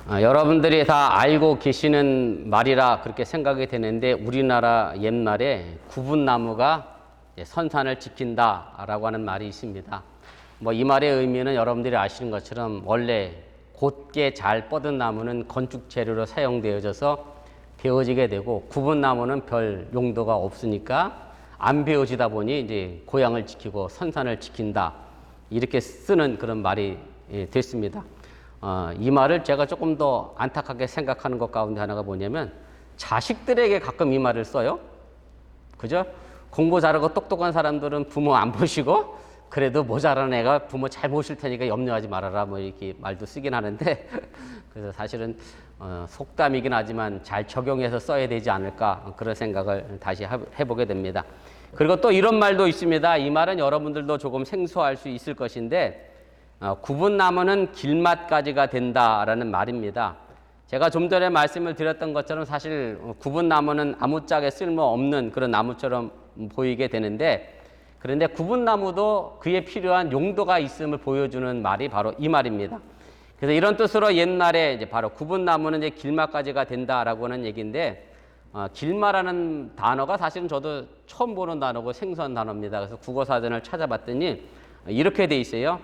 여러분들이 다 알고 계시는 말이라 그렇게 생각이 되는데 우리나라 옛말에 구분나무가 선산을 지킨다라고 하는 말이 있습니다. 이 말의 의미는 여러분들이 아시는 것처럼 원래 곧게 잘 뻗은 나무는 건축 재료로 사용되어져서 베어지게 되고 구분나무는 별 용도가 없으니까 안 베어지다 보니 이제 고향을 지키고 선산을 지킨다 이렇게 쓰는 그런 말이 됐습니다. 이 말을 제가 조금 더 안타깝게 생각하는 것 가운데 하나가 뭐냐면 자식들에게 가끔 이 말을 써요. 그죠? 공부 잘하고 똑똑한 사람들은 부모 안 보시고 그래도 모자란 애가 부모 잘 모실 테니까 염려하지 말아라 이렇게 말도 쓰긴 하는데 그래서 사실은 속담이긴 하지만 잘 적용해서 써야 되지 않을까 그런 생각을 다시 해보게 됩니다. 그리고 또 이런 말도 있습니다. 이 말은 여러분들도 조금 생소할 수 있을 것인데 구분나무는 길맛가지가 된다라는 말입니다. 제가 좀 전에 말씀을 드렸던 것처럼 사실 구분나무는 아무짝에 쓸모없는 그런 나무처럼 보이게 되는데 그런데 구분나무도 그에 필요한 용도가 있음을 보여주는 말이 바로 이 말입니다. 그래서 이런 뜻으로 옛날에 이제 바로 구분나무는 이제 길맛가지가 된다라고 하는 얘기인데 길마라는 단어가 사실은 저도 처음 보는 단어고 생소한 단어입니다. 그래서 국어사전을 찾아봤더니 이렇게 돼 있어요.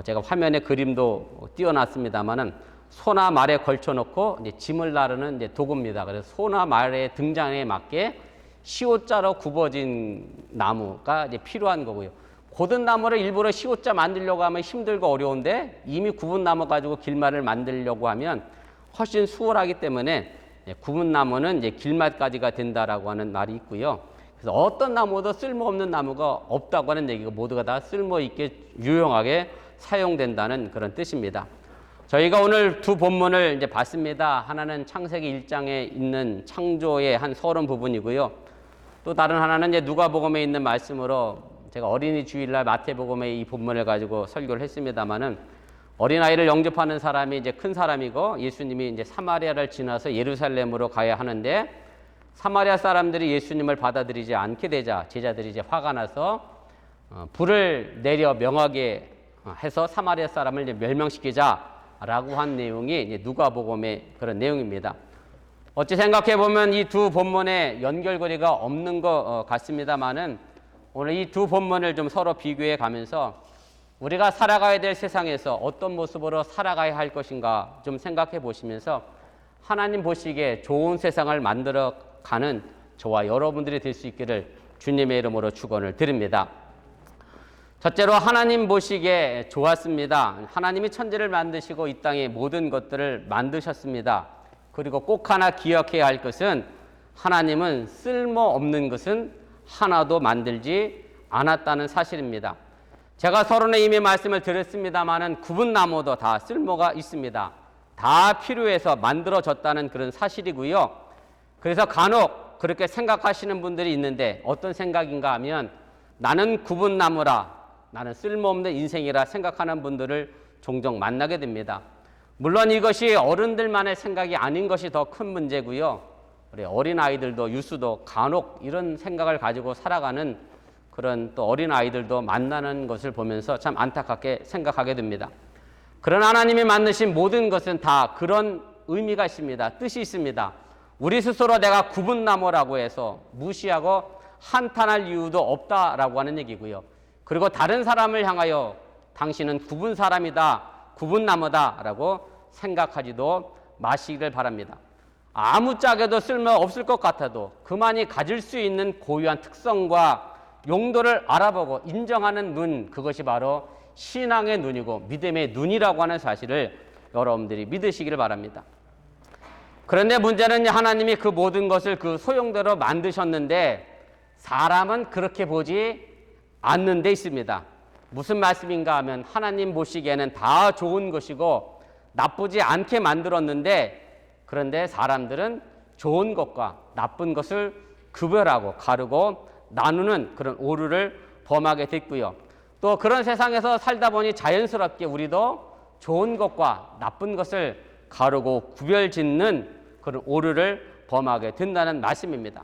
제가 화면에 그림도 띄워놨습니다만은 소나 말에 걸쳐놓고 이제 짐을 나르는 이제 도구입니다. 그래서 소나 말의 등장에 맞게 시옷자로 굽어진 나무가 이제 필요한 거고요. 고든 나무를 일부러 시옷자 만들려고 하면 힘들고 어려운데 이미 굽은 나무 가지고 길말을 만들려고 하면 훨씬 수월하기 때문에 굽은 나무는 이제 길맛가지가 된다라고 하는 말이 있고요. 그래서 어떤 나무도 쓸모없는 나무가 없다고 하는 얘기가 모두가 다 쓸모있게 유용하게 사용된다는 그런 뜻입니다. 저희가 오늘 두 본문을 이제 봤습니다. 하나는 창세기 1장에 있는 창조의 한 서론 부분이고요. 또 다른 하나는 이제 누가복음에 있는 말씀으로 제가 어린이 주일날 마태복음의 이 본문을 가지고 설교를 했습니다만은 어린아이를 영접하는 사람이 이제 큰 사람이고 예수님이 이제 사마리아를 지나서 예루살렘으로 가야 하는데 사마리아 사람들이 예수님을 받아들이지 않게 되자 제자들이 이제 화가 나서 불을 내려 명하게 해서 사마리아 사람을 이제 멸망시키자라고 한 내용이 이제 누가복음의 그런 내용입니다. 어찌 생각해 보면 이 두 본문에 연결고리가 없는 것 같습니다만은 오늘 이 두 본문을 좀 서로 비교해 가면서 우리가 살아가야 될 세상에서 어떤 모습으로 살아가야 할 것인가 좀 생각해 보시면서 하나님 보시기에 좋은 세상을 만들어 가는 저와 여러분들이 될 수 있기를 주님의 이름으로 축원을 드립니다. 첫째로 하나님 보시기에 좋았습니다. 하나님이 천지를 만드시고 이 땅의 모든 것들을 만드셨습니다. 그리고 꼭 하나 기억해야 할 것은 하나님은 쓸모없는 것은 하나도 만들지 않았다는 사실입니다. 제가 서론에 이미 말씀을 드렸습니다마는 구분나무도 다 쓸모가 있습니다. 다 필요해서 만들어졌다는 그런 사실이고요. 그래서 간혹 그렇게 생각하시는 분들이 있는데 어떤 생각인가 하면 나는 구분나무라 나는 쓸모없는 인생이라 생각하는 분들을 종종 만나게 됩니다. 물론 이것이 어른들만의 생각이 아닌 것이 더 큰 문제고요. 우리 어린아이들도 유수도 간혹 이런 생각을 가지고 살아가는 그런 또 어린아이들도 만나는 것을 보면서 참 안타깝게 생각하게 됩니다. 그러나 하나님이 만드신 모든 것은 다 그런 의미가 있습니다. 뜻이 있습니다. 우리 스스로 내가 구분나무라고 해서 무시하고 한탄할 이유도 없다라고 하는 얘기고요. 그리고 다른 사람을 향하여 당신은 구분 사람이다, 구분나무다라고 생각하지도 마시기를 바랍니다. 아무짝에도 쓸모없을 것 같아도 그만이 가질 수 있는 고유한 특성과 용도를 알아보고 인정하는 눈, 그것이 바로 신앙의 눈이고 믿음의 눈이라고 하는 사실을 여러분들이 믿으시기를 바랍니다. 그런데 문제는 하나님이 그 모든 것을 그 소용대로 만드셨는데 사람은 그렇게 보지 않는 데 있습니다. 무슨 말씀인가 하면 하나님 보시기에는 다 좋은 것이고 나쁘지 않게 만들었는데 그런데 사람들은 좋은 것과 나쁜 것을 구별하고 가르고 나누는 그런 오류를 범하게 됐고요. 또 그런 세상에서 살다 보니 자연스럽게 우리도 좋은 것과 나쁜 것을 가르고 구별짓는 그런 오류를 범하게 된다는 말씀입니다.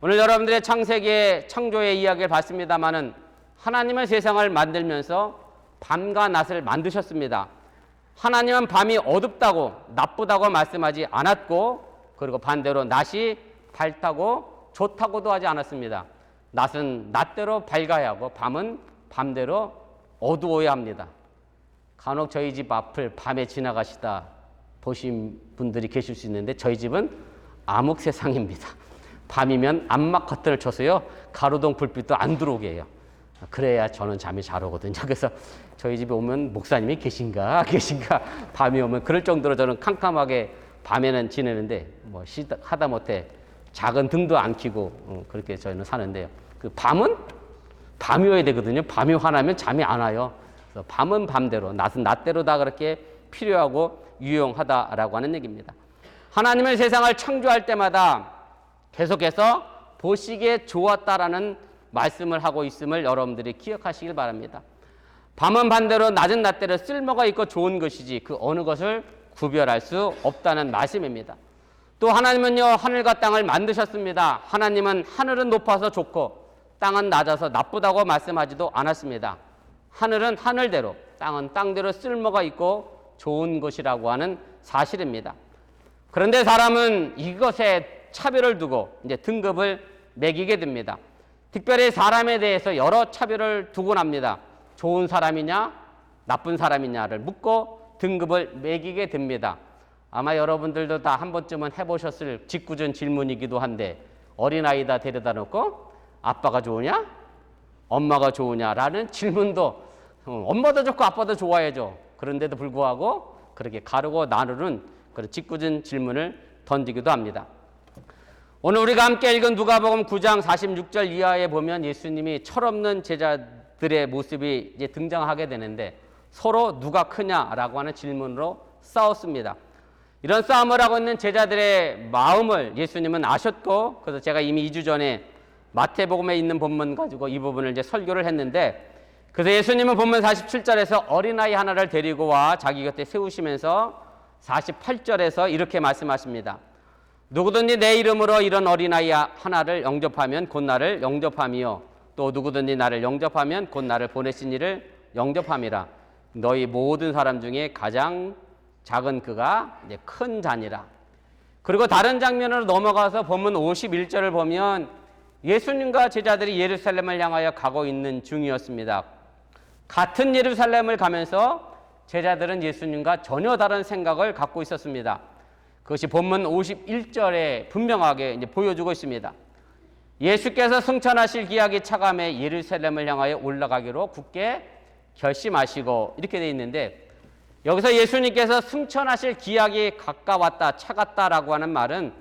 오늘 여러분들의 창세기의 창조의 이야기를 봤습니다마는 하나님은 세상을 만들면서 밤과 낮을 만드셨습니다. 하나님은 밤이 어둡다고 나쁘다고 말씀하지 않았고, 그리고 반대로 낮이 밝다고 좋다고도 하지 않았습니다. 낮은 낮대로 밝아야 하고 밤은 밤대로 어두워야 합니다. 간혹 저희 집 앞을 밤에 지나가시다 보신 분들이 계실 수 있는데 저희 집은 암흑 세상입니다. 밤이면 암막 커튼을 쳐서요 가로등 불빛도 안 들어오게 해요. 그래야 저는 잠이 잘 오거든요. 그래서 저희 집에 오면 목사님이 계신가 밤이 오면 그럴 정도로 저는 캄캄하게 밤에는 지내는데 뭐 하다못해 작은 등도 안 켜고 그렇게 저희는 사는데요. 그 밤은 밤이어야 되거든요. 밤이 화나면 잠이 안 와요. 그래서 밤은 밤대로, 낮은 낮대로 다 그렇게 필요하고 유용하다라고 하는 얘기입니다. 하나님은 세상을 창조할 때마다 계속해서 보시기에 좋았다라는 말씀을 하고 있음을 여러분들이 기억하시길 바랍니다. 밤은 반대로 낮은 낮대로 쓸모가 있고 좋은 것이지 그 어느 것을 구별할 수 없다는 말씀입니다. 또 하나님은요 하늘과 땅을 만드셨습니다. 하나님은 하늘은 높아서 좋고 땅은 낮아서 나쁘다고 말씀하지도 않았습니다. 하늘은 하늘대로, 땅은 땅대로 쓸모가 있고 좋은 것이라고 하는 사실입니다. 그런데 사람은 이것에 차별을 두고 이제 등급을 매기게 됩니다. 특별히 사람에 대해서 여러 차별을 두곤 합니다. 좋은 사람이냐, 나쁜 사람이냐를 묻고 등급을 매기게 됩니다. 아마 여러분들도 다 한 번쯤은 해보셨을 짓궂은 질문이기도 한데 어린아이다 데려다 놓고 아빠가 좋으냐? 엄마가 좋으냐라는 질문도 엄마도 좋고 아빠도 좋아야죠. 그런데도 불구하고 그렇게 가르고 나누는 그런 짓궂은 질문을 던지기도 합니다. 오늘 우리가 함께 읽은 누가복음 9장 46절 이하에 보면 예수님이 철없는 제자들의 모습이 이제 등장하게 되는데 서로 누가 크냐라고 하는 질문으로 싸웠습니다. 이런 싸움을 하고 있는 제자들의 마음을 예수님은 아셨고, 그래서 제가 이미 2주 전에 마태복음에 있는 본문 가지고 이 부분을 이제 설교를 했는데, 그래서 예수님은 본문 47절에서 어린아이 하나를 데리고 와 자기 곁에 세우시면서 48절에서 이렇게 말씀하십니다. 누구든지 내 이름으로 이런 어린아이 하나를 영접하면 곧 나를 영접함이요, 또 누구든지 나를 영접하면 곧 나를 보내신 이를 영접함이라. 너희 모든 사람 중에 가장 작은 그가 이제 큰 자니라. 그리고 다른 장면으로 넘어가서 본문 51절을 보면 예수님과 제자들이 예루살렘을 향하여 가고 있는 중이었습니다. 같은 예루살렘을 가면서 제자들은 예수님과 전혀 다른 생각을 갖고 있었습니다. 그것이 본문 51절에 분명하게 이제 보여주고 있습니다. 예수께서 승천하실 기약이 차감해 예루살렘을 향하여 올라가기로 굳게 결심하시고 이렇게 되어 있는데, 여기서 예수님께서 승천하실 기약이 가까웠다, 차갔다라고 하는 말은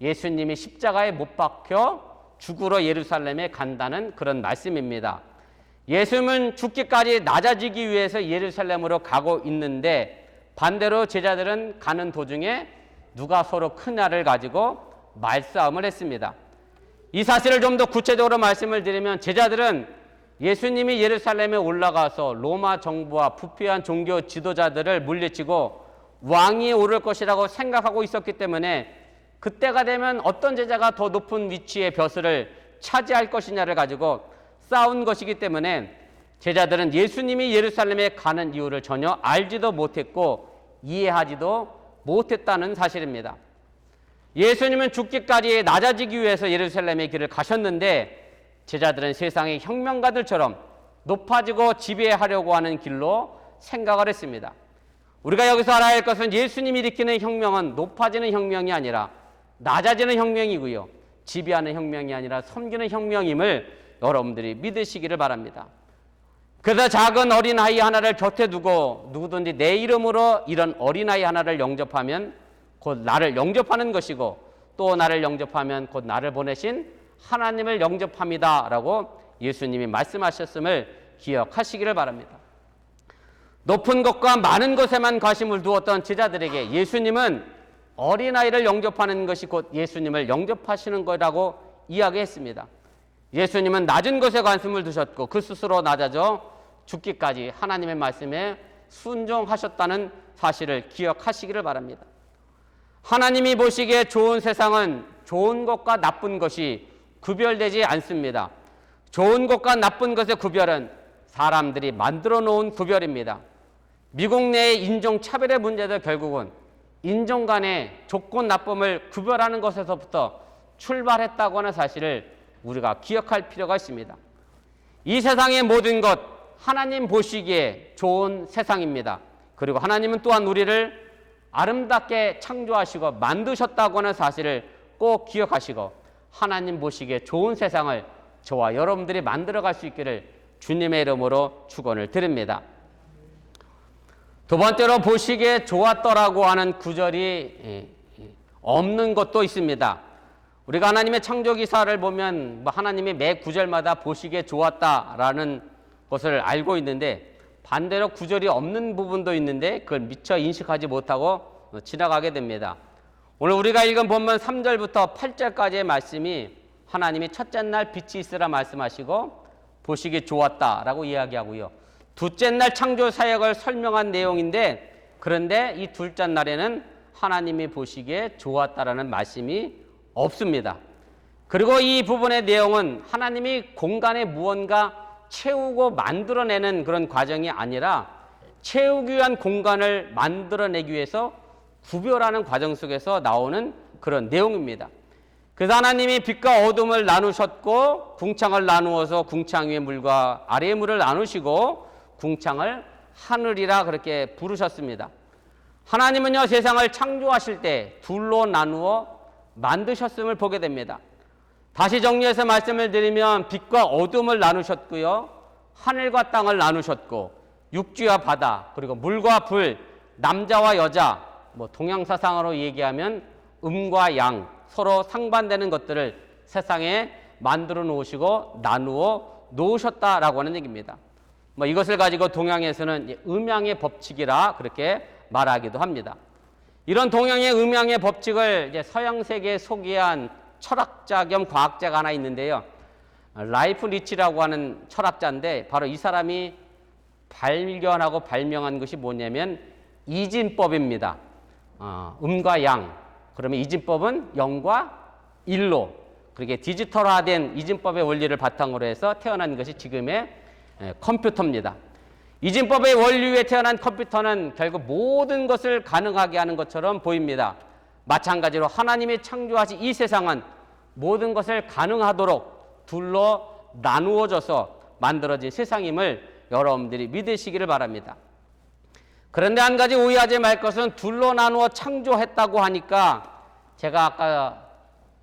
예수님이 십자가에 못 박혀 죽으러 예루살렘에 간다는 그런 말씀입니다. 예수님은 죽기까지 낮아지기 위해서 예루살렘으로 가고 있는데 반대로 제자들은 가는 도중에 누가 서로 크냐를 가지고 말싸움을 했습니다. 이 사실을 좀 더 구체적으로 말씀을 드리면 제자들은 예수님이 예루살렘에 올라가서 로마 정부와 부패한 종교 지도자들을 물리치고 왕이 오를 것이라고 생각하고 있었기 때문에 그때가 되면 어떤 제자가 더 높은 위치의 벼슬을 차지할 것이냐를 가지고 싸운 것이기 때문에 제자들은 예수님이 예루살렘에 가는 이유를 전혀 알지도 못했고 이해하지도 못했다는 사실입니다. 예수님은 죽기까지 낮아지기 위해서 예루살렘의 길을 가셨는데 제자들은 세상의 혁명가들처럼 높아지고 지배하려고 하는 길로 생각을 했습니다. 우리가 여기서 알아야 할 것은 예수님이 일으키는 혁명은 높아지는 혁명이 아니라 낮아지는 혁명이고요, 지배하는 혁명이 아니라 섬기는 혁명임을 여러분들이 믿으시기를 바랍니다. 그래서 작은 어린아이 하나를 곁에 두고 누구든지 내 이름으로 이런 어린아이 하나를 영접하면 곧 나를 영접하는 것이고 또 나를 영접하면 곧 나를 보내신 하나님을 영접합니다 라고 예수님이 말씀하셨음을 기억하시기를 바랍니다. 높은 것과 많은 것에만 관심을 두었던 제자들에게 예수님은 어린아이를 영접하는 것이 곧 예수님을 영접하시는 거라고 이야기했습니다. 예수님은 낮은 것에 관심을 두셨고 그 스스로 낮아져 죽기까지 하나님의 말씀에 순종하셨다는 사실을 기억하시기를 바랍니다. 하나님이 보시기에 좋은 세상은 좋은 것과 나쁜 것이 구별되지 않습니다. 좋은 것과 나쁜 것의 구별은 사람들이 만들어 놓은 구별입니다. 미국 내의 인종차별의 문제도 결국은 인종 간의 조건 나쁨을 구별하는 것에서부터 출발했다고 하는 사실을 우리가 기억할 필요가 있습니다. 이 세상의 모든 것 하나님 보시기에 좋은 세상입니다. 그리고 하나님은 또한 우리를 아름답게 창조하시고 만드셨다고 하는 사실을 꼭 기억하시고 하나님 보시기에 좋은 세상을 저와 여러분들이 만들어갈 수 있기를 주님의 이름으로 축원을 드립니다. 두 번째로 보시기에 좋았더라고 하는 구절이 없는 것도 있습니다. 우리가 하나님의 창조 기사를 보면 하나님이 매 구절마다 보시기에 좋았다라는 것을 알고 있는데 반대로 구절이 없는 부분도 있는데 그걸 미처 인식하지 못하고 지나가게 됩니다. 오늘 우리가 읽은 본문 3절부터 8절까지의 말씀이 하나님이 첫째 날 빛이 있으라 말씀하시고 보시기에 좋았다라고 이야기하고요. 둘째 날 창조 사역을 설명한 내용인데 그런데 이 둘째 날에는 하나님이 보시기에 좋았다라는 말씀이 없습니다. 그리고 이 부분의 내용은 하나님이 공간에 무언가 채우고 만들어내는 그런 과정이 아니라 채우기 위한 공간을 만들어내기 위해서 구별하는 과정 속에서 나오는 그런 내용입니다. 그래서 하나님이 빛과 어둠을 나누셨고 궁창을 나누어서 궁창 위의 물과 아래의 물을 나누시고 궁창을 하늘이라 그렇게 부르셨습니다. 하나님은요 세상을 창조하실 때 둘로 나누어 만드셨음을 보게 됩니다. 다시 정리해서 말씀을 드리면 빛과 어둠을 나누셨고요. 하늘과 땅을 나누셨고 육지와 바다 그리고 물과 불, 남자와 여자 동양사상으로 얘기하면 음과 양 서로 상반되는 것들을 세상에 만들어 놓으시고 나누어 놓으셨다라고 하는 얘기입니다. 이것을 가지고 동양에서는 음양의 법칙이라 그렇게 말하기도 합니다. 이런 동양의 음양의 법칙을 이제 서양 세계에 소개한 철학자 겸 과학자가 하나 있는데요. 라이프 리치라고 하는 철학자인데 바로 이 사람이 발견하고 발명한 것이 뭐냐면 이진법입니다. 음과 양. 그러면 이진법은 0과 1로 그렇게 디지털화된 이진법의 원리를 바탕으로 해서 태어난 것이 지금의 컴퓨터입니다. 이진법의 원리 위에 태어난 컴퓨터는 결국 모든 것을 가능하게 하는 것처럼 보입니다. 마찬가지로 하나님이 창조하신 이 세상은 모든 것을 가능하도록 둘로 나누어져서 만들어진 세상임을 여러분들이 믿으시기를 바랍니다. 그런데 한 가지 오해하지 말 것은 둘로 나누어 창조했다고 하니까 제가 아까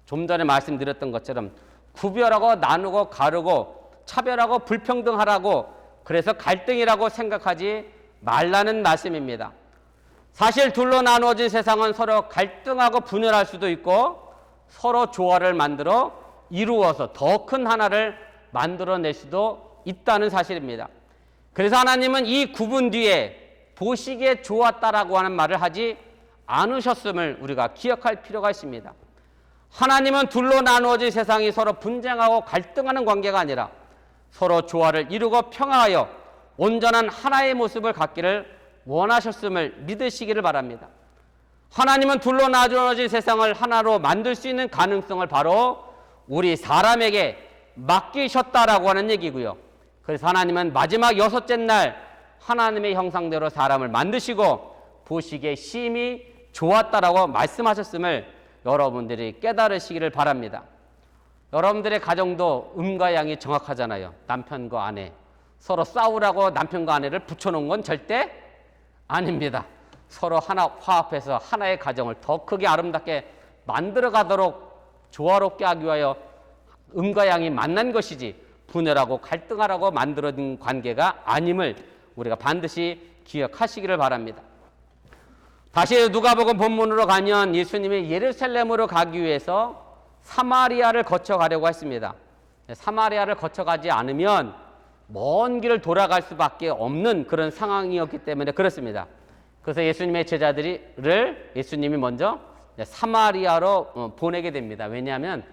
좀 전에 말씀드렸던 것처럼 구별하고 나누고 가르고 차별하고 불평등하라고 그래서 갈등이라고 생각하지 말라는 말씀입니다. 사실 둘로 나누어진 세상은 서로 갈등하고 분열할 수도 있고 서로 조화를 만들어 이루어서 더 큰 하나를 만들어낼 수도 있다는 사실입니다. 그래서 하나님은 이 구분 뒤에 보시기에 좋았다라고 하는 말을 하지 않으셨음을 우리가 기억할 필요가 있습니다. 하나님은 둘로 나누어진 세상이 서로 분쟁하고 갈등하는 관계가 아니라 서로 조화를 이루고 평화하여 온전한 하나의 모습을 갖기를 원하셨음을 믿으시기를 바랍니다. 하나님은 둘로 나누어진 세상을 하나로 만들 수 있는 가능성을 바로 우리 사람에게 맡기셨다라고 하는 얘기고요. 그래서 하나님은 마지막 여섯째 날 하나님의 형상대로 사람을 만드시고 보시기에 심히 좋았다라고 말씀하셨음을 여러분들이 깨달으시기를 바랍니다. 여러분들의 가정도 음과 양이 정확하잖아요. 남편과 아내. 서로 싸우라고 남편과 아내를 붙여놓은 건 절대 아닙니다. 서로 하나 화합해서 하나의 가정을 더 크게 아름답게 만들어가도록 조화롭게 하기 위하여 음과 양이 만난 것이지 분열하고 갈등하라고 만들어진 관계가 아님을 우리가 반드시 기억하시기를 바랍니다. 다시 누가복음 본문으로 가면 예수님이 예루살렘으로 가기 위해서 사마리아를 거쳐가려고 했습니다. 사마리아를 거쳐가지 않으면 먼 길을 돌아갈 수밖에 없는 그런 상황이었기 때문에 그렇습니다. 그래서 예수님의 제자들을 예수님이 먼저 사마리아로 보내게 됩니다. 왜냐하면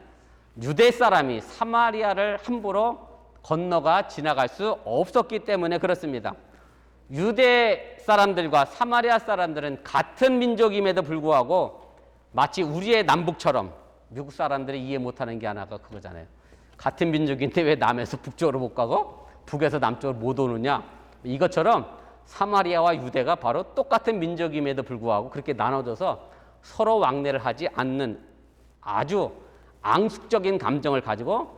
유대 사람이 사마리아를 함부로 건너가 지나갈 수 없었기 때문에 그렇습니다. 유대 사람들과 사마리아 사람들은 같은 민족임에도 불구하고 마치 우리의 남북처럼 미국 사람들이 이해 못하는 게 하나가 그거잖아요. 같은 민족인데 왜 남에서 북쪽으로 못 가고 북에서 남쪽으로 못 오느냐. 이것처럼 사마리아와 유대가 바로 똑같은 민족임에도 불구하고 그렇게 나눠져서 서로 왕래를 하지 않는 아주 앙숙적인 감정을 가지고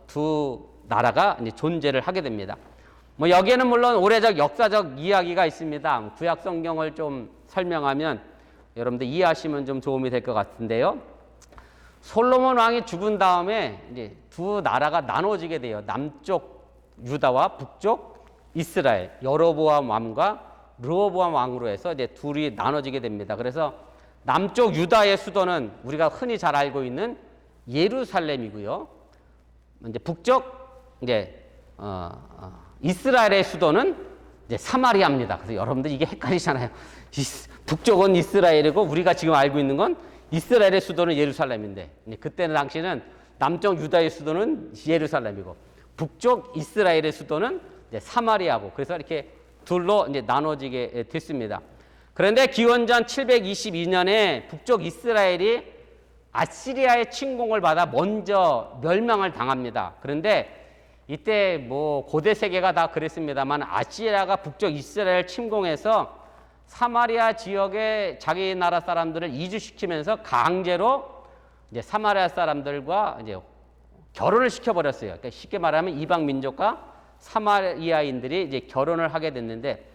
두 나라가 이제 존재를 하게 됩니다. 뭐 여기에는 물론 오래적 역사적 이야기가 있습니다. 구약 성경을 좀 설명하면 여러분들 이해하시면 좀 도움이 될 것 같은데요. 솔로몬 왕이 죽은 다음에 이제 두 나라가 나눠지게 돼요. 남쪽 유다와 북쪽 이스라엘, 여로보암 왕과 르호보암 왕으로 해서 이제 둘이 나눠지게 됩니다. 그래서 남쪽 유다의 수도는 우리가 흔히 잘 알고 있는 예루살렘이고요. 이제 북쪽 이제 이스라엘의 수도는 이제 사마리아입니다. 그래서 여러분들 이게 헷갈리잖아요. 북쪽은 이스라엘이고 우리가 지금 알고 있는 건 이스라엘의 수도는 예루살렘인데 그때는 당시는 남쪽 유다의 수도는 예루살렘이고 북쪽 이스라엘의 수도는 이제 사마리아고 그래서 이렇게 둘로 이제 나눠지게 됐습니다. 그런데 기원전 722년에 북쪽 이스라엘이 아시리아의 침공을 받아 먼저 멸망을 당합니다. 그런데 이때 뭐 고대 세계가 다 그랬습니다만 아시리아가 북쪽 이스라엘 침공해서 사마리아 지역에 자기 나라 사람들을 이주시키면서 강제로 이제 사마리아 사람들과 이제 결혼을 시켜버렸어요. 그러니까 쉽게 말하면 이방 민족과 사마리아인들이 이제 결혼을 하게 됐는데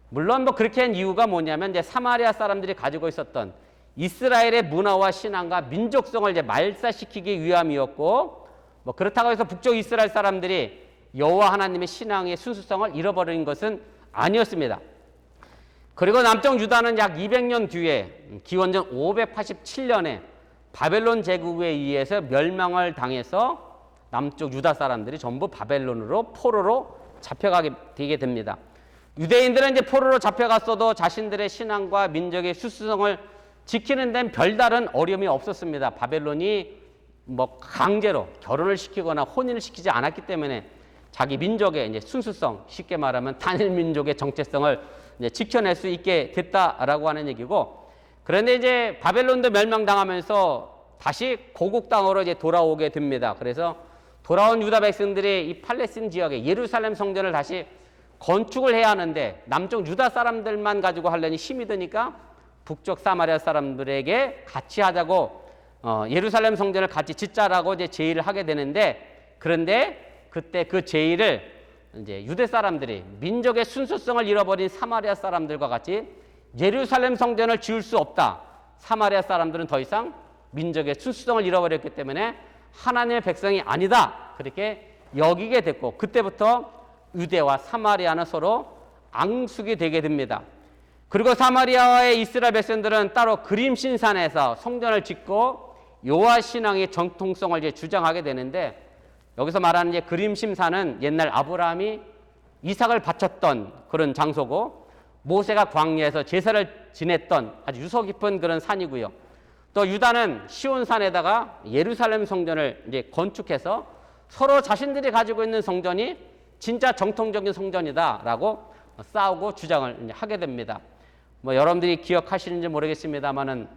물론 뭐 그렇게 한 이유가 뭐냐면 이제 사마리아 사람들이 가지고 있었던 이스라엘의 문화와 신앙과 민족성을 이제 말살시키기 위함이었고 뭐 그렇다고 해서 북쪽 이스라엘 사람들이 여호와 하나님의 신앙의 순수성을 잃어버린 것은 아니었습니다. 그리고 남쪽 유다는 약 200년 뒤에 기원전 587년에 바벨론 제국에 의해서 멸망을 당해서 남쪽 유다 사람들이 전부 바벨론으로 포로로 잡혀가게 되게 됩니다. 유대인들은 이제 포로로 잡혀갔어도 자신들의 신앙과 민족의 순수성을 지키는 데는 별다른 어려움이 없었습니다. 바벨론이 뭐 강제로 결혼을 시키거나 혼인을 시키지 않았기 때문에 자기 민족의 이제 순수성, 쉽게 말하면 단일 민족의 정체성을 이제 지켜낼 수 있게 됐다라고 하는 얘기고, 그런데 이제 바벨론도 멸망당하면서 다시 고국 땅으로 이제 돌아오게 됩니다. 그래서 돌아온 유다 백성들이 이 팔레스틴 지역에 예루살렘 성전을 다시 건축을 해야 하는데 남쪽 유다 사람들만 가지고 하려니 힘이 드니까 북쪽 사마리아 사람들에게 같이 하자고 예루살렘 성전을 같이 짓자라고 이제 제의를 하게 되는데, 그런데 그때 그 제의를 이제 유대 사람들이 민족의 순수성을 잃어버린 사마리아 사람들과 같이 예루살렘 성전을 지을 수 없다. 사마리아 사람들은 더 이상 민족의 순수성을 잃어버렸기 때문에 하나님의 백성이 아니다. 그렇게 여기게 됐고, 그때부터 유대와 사마리아는 서로 앙숙이 되게 됩니다. 그리고 사마리아와의 이스라엘 백성들은 따로 그림 신산에서 성전을 짓고 여호와 신앙의 정통성을 이제 주장하게 되는데, 여기서 말하는 이제 그림 신산은 옛날 아브라함이 이삭을 바쳤던 그런 장소고, 모세가 광야에서 제사를 지냈던 아주 유서 깊은 그런 산이고요. 또 유다는 시온산에다가 예루살렘 성전을 이제 건축해서 서로 자신들이 가지고 있는 성전이 진짜 정통적인 성전이다라고 싸우고 주장을 이제 하게 됩니다. 뭐 여러분들이 기억하시는지 모르겠습니다만은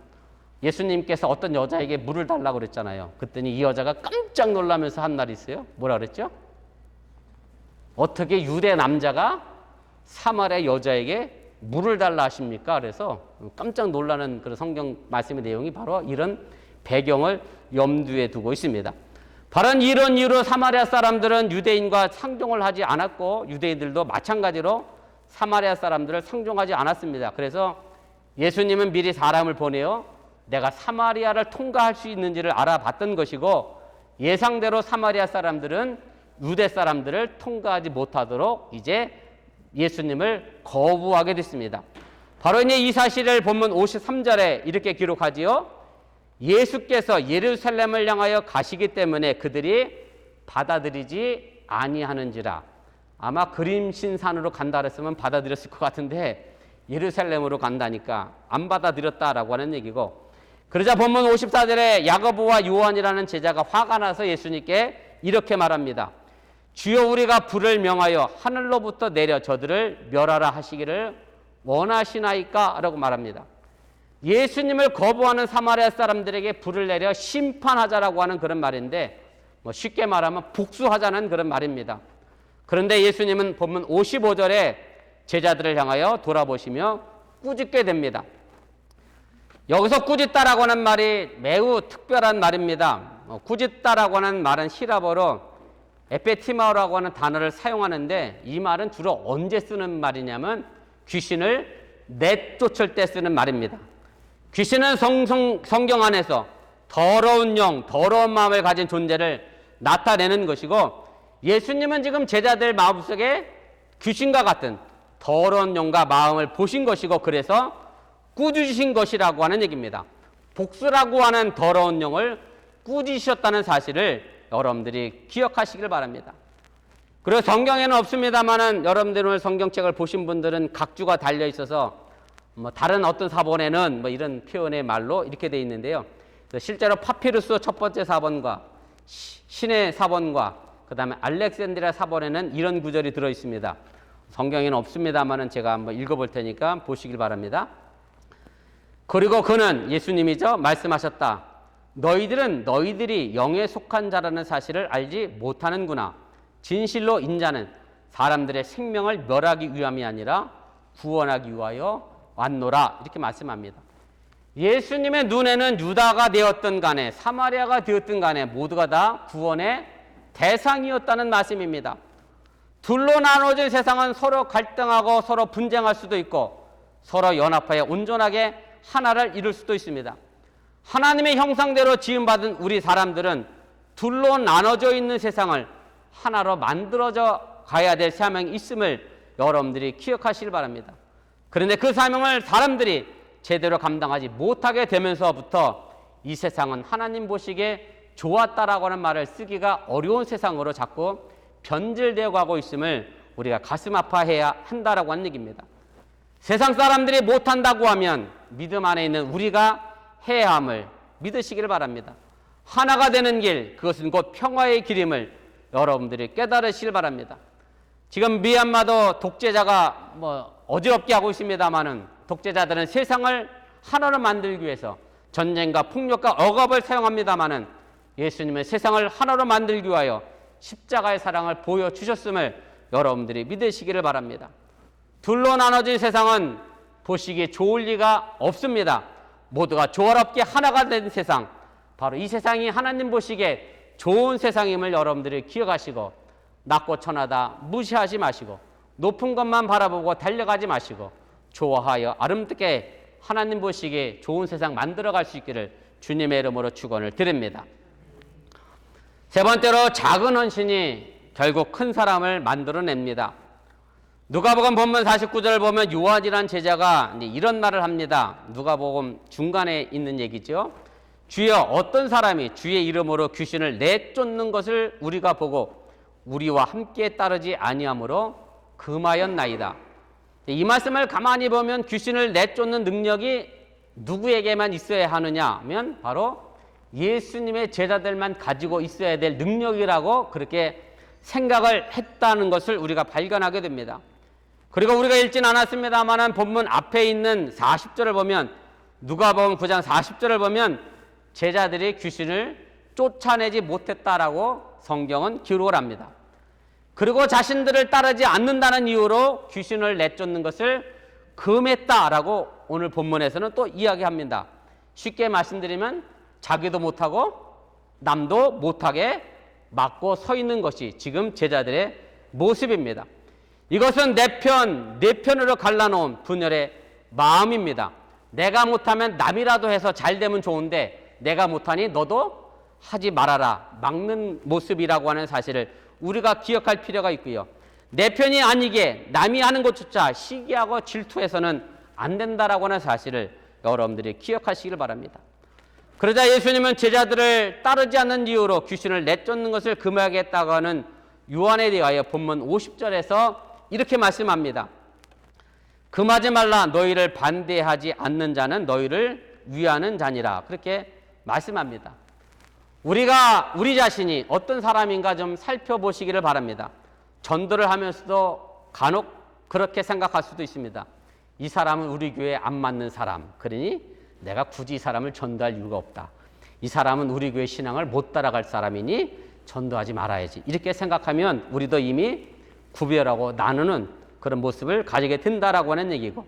예수님께서 어떤 여자에게 물을 달라고 그랬잖아요. 그랬더니 이 여자가 깜짝 놀라면서 한 말이 있어요. 뭐라 그랬죠? 어떻게 유대 남자가 사마리아 여자에게 물을 달라 하십니까? 그래서 깜짝 놀라는 그런 성경 말씀의 내용이 바로 이런 배경을 염두에 두고 있습니다. 바로 이런 이유로 사마리아 사람들은 유대인과 상종을 하지 않았고, 유대인들도 마찬가지로 사마리아 사람들을 상종하지 않았습니다. 그래서 예수님은 미리 사람을 보내어 내가 사마리아를 통과할 수 있는지를 알아봤던 것이고, 예상대로 사마리아 사람들은 유대 사람들을 통과하지 못하도록 이제 예수님을 거부하게 됐습니다. 바로 이제 이 사실을 본문 53절에 이렇게 기록하지요. 예수께서 예루살렘을 향하여 가시기 때문에 그들이 받아들이지 아니하는지라. 아마 그림신산으로 간다 그랬으면 받아들였을 것 같은데 예루살렘으로 간다니까 안 받아들였다라고 하는 얘기고, 그러자 본문 54절에 야고보와 요한이라는 제자가 화가 나서 예수님께 이렇게 말합니다. 주여, 우리가 불을 명하여 하늘로부터 내려 저들을 멸하라 하시기를 원하시나이까? 라고 말합니다. 예수님을 거부하는 사마리아 사람들에게 불을 내려 심판하자라고 하는 그런 말인데, 뭐 쉽게 말하면 복수하자는 그런 말입니다. 그런데 예수님은 본문 55절에 제자들을 향하여 돌아보시며 꾸짖게 됩니다. 여기서 꾸짖다라고 하는 말이 매우 특별한 말입니다. 꾸짖다라고 하는 말은 히라버로 에페티마오라고 하는 단어를 사용하는데, 이 말은 주로 언제 쓰는 말이냐면 귀신을 내쫓을 때 쓰는 말입니다. 귀신은 성경 안에서 더러운 영, 더러운 마음을 가진 존재를 나타내는 것이고, 예수님은 지금 제자들 마음속에 귀신과 같은 더러운 영과 마음을 보신 것이고, 그래서 꾸짖으신 것이라고 하는 얘기입니다. 복수라고 하는 더러운 영을 꾸짖으셨다는 사실을 여러분들이 기억하시길 바랍니다. 그리고 성경에는 없습니다만은 여러분들 오늘 성경책을 보신 분들은 각주가 달려 있어서 다른 어떤 사본에는 이런 표현의 말로 이렇게 되어 있는데요. 실제로 파피루스 첫 번째 사본과 신의 사본과 그 다음에 알렉산드리아 사본에는 이런 구절이 들어 있습니다. 성경에는 없습니다만은 제가 한번 읽어볼 테니까 보시길 바랍니다. 그리고 그는, 예수님이죠, 말씀하셨다. 너희들은 너희들이 영에 속한 자라는 사실을 알지 못하는구나. 진실로 인자는 사람들의 생명을 멸하기 위함이 아니라 구원하기 위하여 왔노라. 이렇게 말씀합니다. 예수님의 눈에는 유다가 되었든 간에 사마리아가 되었든 간에 모두가 다 구원의 대상이었다는 말씀입니다. 둘로 나눠진 세상은 서로 갈등하고 서로 분쟁할 수도 있고 서로 연합하여 온전하게 하나를 이룰 수도 있습니다. 하나님의 형상대로 지음받은 우리 사람들은 둘로 나눠져 있는 세상을 하나로 만들어져 가야 될 사명이 있음을 여러분들이 기억하시길 바랍니다. 그런데 그 사명을 사람들이 제대로 감당하지 못하게 되면서부터 이 세상은 하나님 보시기에 좋았다라고 하는 말을 쓰기가 어려운 세상으로 자꾸 변질되어 가고 있음을 우리가 가슴 아파해야 한다라고 하는 얘기입니다. 세상 사람들이 못한다고 하면 믿음 안에 있는 우리가 해야 함을 믿으시기를 바랍니다. 하나가 되는 길, 그것은 곧 평화의 길임을 여러분들이 깨달으시길 바랍니다. 지금 미얀마도 독재자가 어지럽게 하고 있습니다만은 독재자들은 세상을 하나로 만들기 위해서 전쟁과 폭력과 억압을 사용합니다만은 예수님은 세상을 하나로 만들기 위하여 십자가의 사랑을 보여주셨음을 여러분들이 믿으시기를 바랍니다. 둘로 나눠진 세상은 보시기에 좋을 리가 없습니다. 모두가 조화롭게 하나가 된 세상, 바로 이 세상이 하나님 보시기에 좋은 세상임을 여러분들이 기억하시고 낮고 천하다 무시하지 마시고 높은 것만 바라보고 달려가지 마시고 좋아하여 아름답게 하나님 보시기에 좋은 세상 만들어갈 수 있기를 주님의 이름으로 축원을 드립니다. 세 번째로 작은 헌신이 결국 큰 사람을 만들어냅니다. 누가복음 본문 49절을 보면 요한이라는 제자가 이런 말을 합니다. 누가복음 중간에 있는 얘기죠. 주여, 어떤 사람이 주의 이름으로 귀신을 내쫓는 것을 우리가 보고 우리와 함께 따르지 아니하므로 금하였나이다. 이 말씀을 가만히 보면 귀신을 내쫓는 능력이 누구에게만 있어야 하느냐 하면 바로 예수님의 제자들만 가지고 있어야 될 능력이라고 그렇게 생각을 했다는 것을 우리가 발견하게 됩니다. 그리고 우리가 읽진 않았습니다만 본문 앞에 있는 40절을 보면, 누가복음 9장 40절을 보면 제자들이 귀신을 쫓아내지 못했다라고 성경은 기록을 합니다. 그리고 자신들을 따르지 않는다는 이유로 귀신을 내쫓는 것을 금했다라고 오늘 본문에서는 또 이야기합니다. 쉽게 말씀드리면 자기도 못하고 남도 못하게 막고 서 있는 것이 지금 제자들의 모습입니다. 이것은 내 편으로 갈라놓은 분열의 마음입니다. 내가 못하면 남이라도 해서 잘 되면 좋은데 내가 못하니 너도 하지 말아라, 막는 모습이라고 하는 사실을 우리가 기억할 필요가 있고요. 내 편이 아니게 남이 하는 것조차 시기하고 질투해서는 안 된다라고 하는 사실을 여러분들이 기억하시길 바랍니다. 그러자 예수님은 제자들을 따르지 않는 이유로 귀신을 내쫓는 것을 금하겠다고 하는 요한에 대하여 본문 50절에서 이렇게 말씀합니다. 금하지 말라, 너희를 반대하지 않는 자는 너희를 위하는 자니라. 그렇게 말씀합니다. 우리가 우리 자신이 어떤 사람인가 좀 살펴보시기를 바랍니다. 전도를 하면서도 간혹 그렇게 생각할 수도 있습니다. 이 사람은 우리 교회에 안 맞는 사람, 그러니 내가 굳이 이 사람을 전도할 이유가 없다. 이 사람은 우리 교회 신앙을 못 따라갈 사람이니 전도하지 말아야지. 이렇게 생각하면 우리도 이미 구별하고 나누는 그런 모습을 가지게 된다라고 하는 얘기고,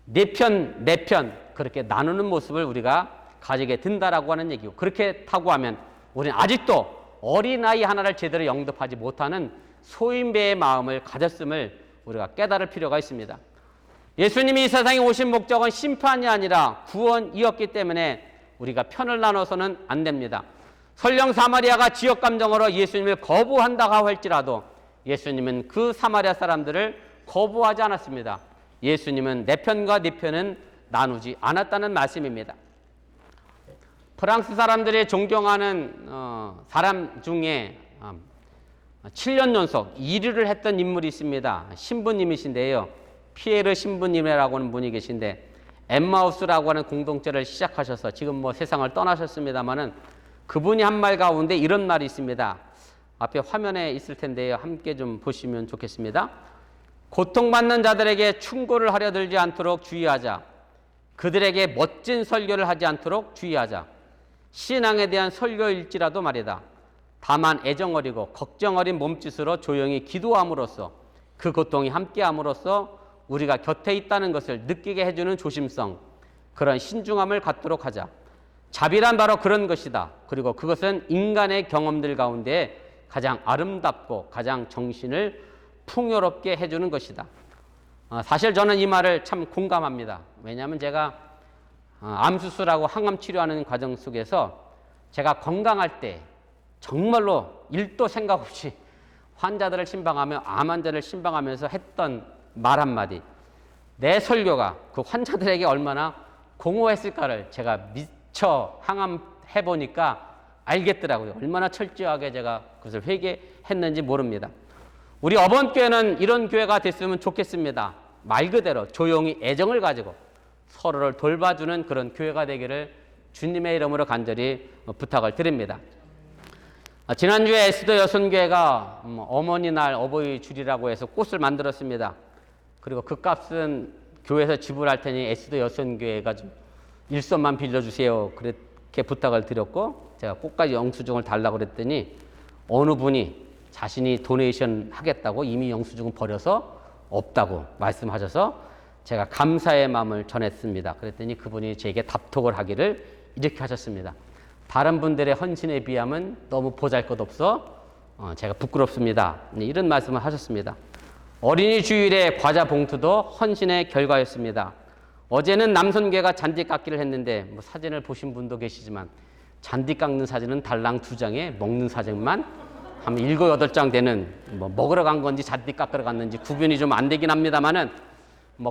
내 편 그렇게 나누는 모습을 우리가 가지게 된다라고 하는 얘기고, 그렇게 타고 하면 우리는 아직도 어린아이 하나를 제대로 영접하지 못하는 소인배의 마음을 가졌음을 우리가 깨달을 필요가 있습니다. 예수님이 이 세상에 오신 목적은 심판이 아니라 구원이었기 때문에 우리가 편을 나눠서는 안 됩니다. 설령 사마리아가 지역 감정으로 예수님을 거부한다고 할지라도 예수님은 그 사마리아 사람들을 거부하지 않았습니다. 예수님은 내 편과 네 편은 나누지 않았다는 말씀입니다. 프랑스 사람들이 존경하는 사람 중에 7년 연속 1위를 했던 인물이 있습니다. 신부님이신데요. 피에르 신부님이라고 하는 분이 계신데, 엠마우스라고 하는 공동체를 시작하셔서 지금 뭐 세상을 떠나셨습니다마는 그분이 한 말 가운데 이런 말이 있습니다. 앞에 화면에 있을 텐데요. 함께 좀 보시면 좋겠습니다. 고통받는 자들에게 충고를 하려 들지 않도록 주의하자. 그들에게 멋진 설교를 하지 않도록 주의하자. 신앙에 대한 설교일지라도 말이다. 다만 애정어리고 걱정어린 몸짓으로 조용히 기도함으로써 그 고통이 함께함으로써 우리가 곁에 있다는 것을 느끼게 해주는 조심성, 그런 신중함을 갖도록 하자. 자비란 바로 그런 것이다. 그리고 그것은 인간의 경험들 가운데 가장 아름답고 가장 정신을 풍요롭게 해주는 것이다. 사실 저는 이 말을 참 공감합니다. 왜냐하면 제가 암수술하고 항암 치료하는 과정 속에서 제가 건강할 때 정말로 일도 생각 없이 환자들을 신방하며 암 환자를 신방하면서 했던 말 한마디, 내 설교가 그 환자들에게 얼마나 공허했을까를 제가 미처 항암해보니까 알겠더라고요. 얼마나 철저하게 제가 그것을 회개했는지 모릅니다. 우리 어번교회는 이런 교회가 됐으면 좋겠습니다. 말 그대로 조용히 애정을 가지고 서로를 돌봐주는 그런 교회가 되기를 주님의 이름으로 간절히 부탁을 드립니다. 지난주에 에스더 여선교회가 어머니 날 어버이 줄이라고 해서 꽃을 만들었습니다. 그리고 그 값은 교회에서 지불할 테니 에스더 여선교회가 좀 일손만 빌려주세요. 그렇게 부탁을 드렸고, 제가 꽃까지 영수증을 달라고 그랬더니 어느 분이 자신이 도네이션 하겠다고 이미 영수증을 버려서 없다고 말씀하셔서 제가 감사의 마음을 전했습니다. 그랬더니 그분이 제게 답톡을 하기를 이렇게 하셨습니다. 다른 분들의 헌신에 비하면 너무 보잘것없어 제가 부끄럽습니다. 이런 말씀을 하셨습니다. 어린이 주일에 과자 봉투도 헌신의 결과였습니다. 어제는 남선교회가 잔디 깎기를 했는데 사진을 보신 분도 계시지만 잔디 깎는 사진은 달랑 2장에 먹는 사진만 한 7, 8장 되는, 먹으러 간 건지 잔디 깎으러 갔는지 구분이 좀 안 되긴 합니다만은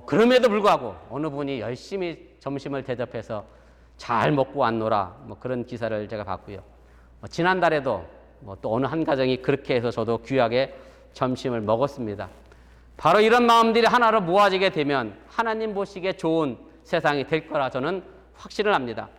그럼에도 불구하고 어느 분이 열심히 점심을 대접해서 잘 먹고 왔노라, 그런 기사를 제가 봤고요. 지난달에도 또 어느 한 가정이 그렇게 해서 저도 귀하게 점심을 먹었습니다. 바로 이런 마음들이 하나로 모아지게 되면 하나님 보시기에 좋은 세상이 될 거라 저는 확신을 합니다.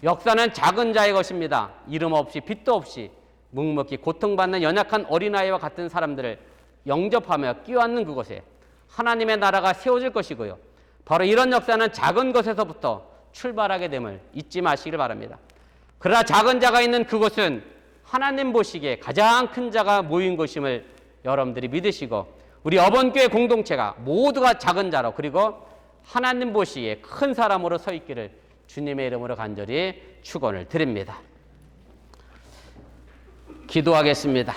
역사는 작은 자의 것입니다. 이름 없이 빚도 없이 묵묵히 고통받는 연약한 어린아이와 같은 사람들을 영접하며 끼워앉는 그곳에 하나님의 나라가 세워질 것이고요. 바로 이런 역사는 작은 것에서부터 출발하게 됨을 잊지 마시길 바랍니다. 그러나 작은 자가 있는 그곳은 하나님 보시기에 가장 큰 자가 모인 곳임을 여러분들이 믿으시고, 우리 어번교회 공동체가 모두가 작은 자로 그리고 하나님 보시기에 큰 사람으로 서 있기를 주님의 이름으로 간절히 축원을 드립니다. 기도하겠습니다.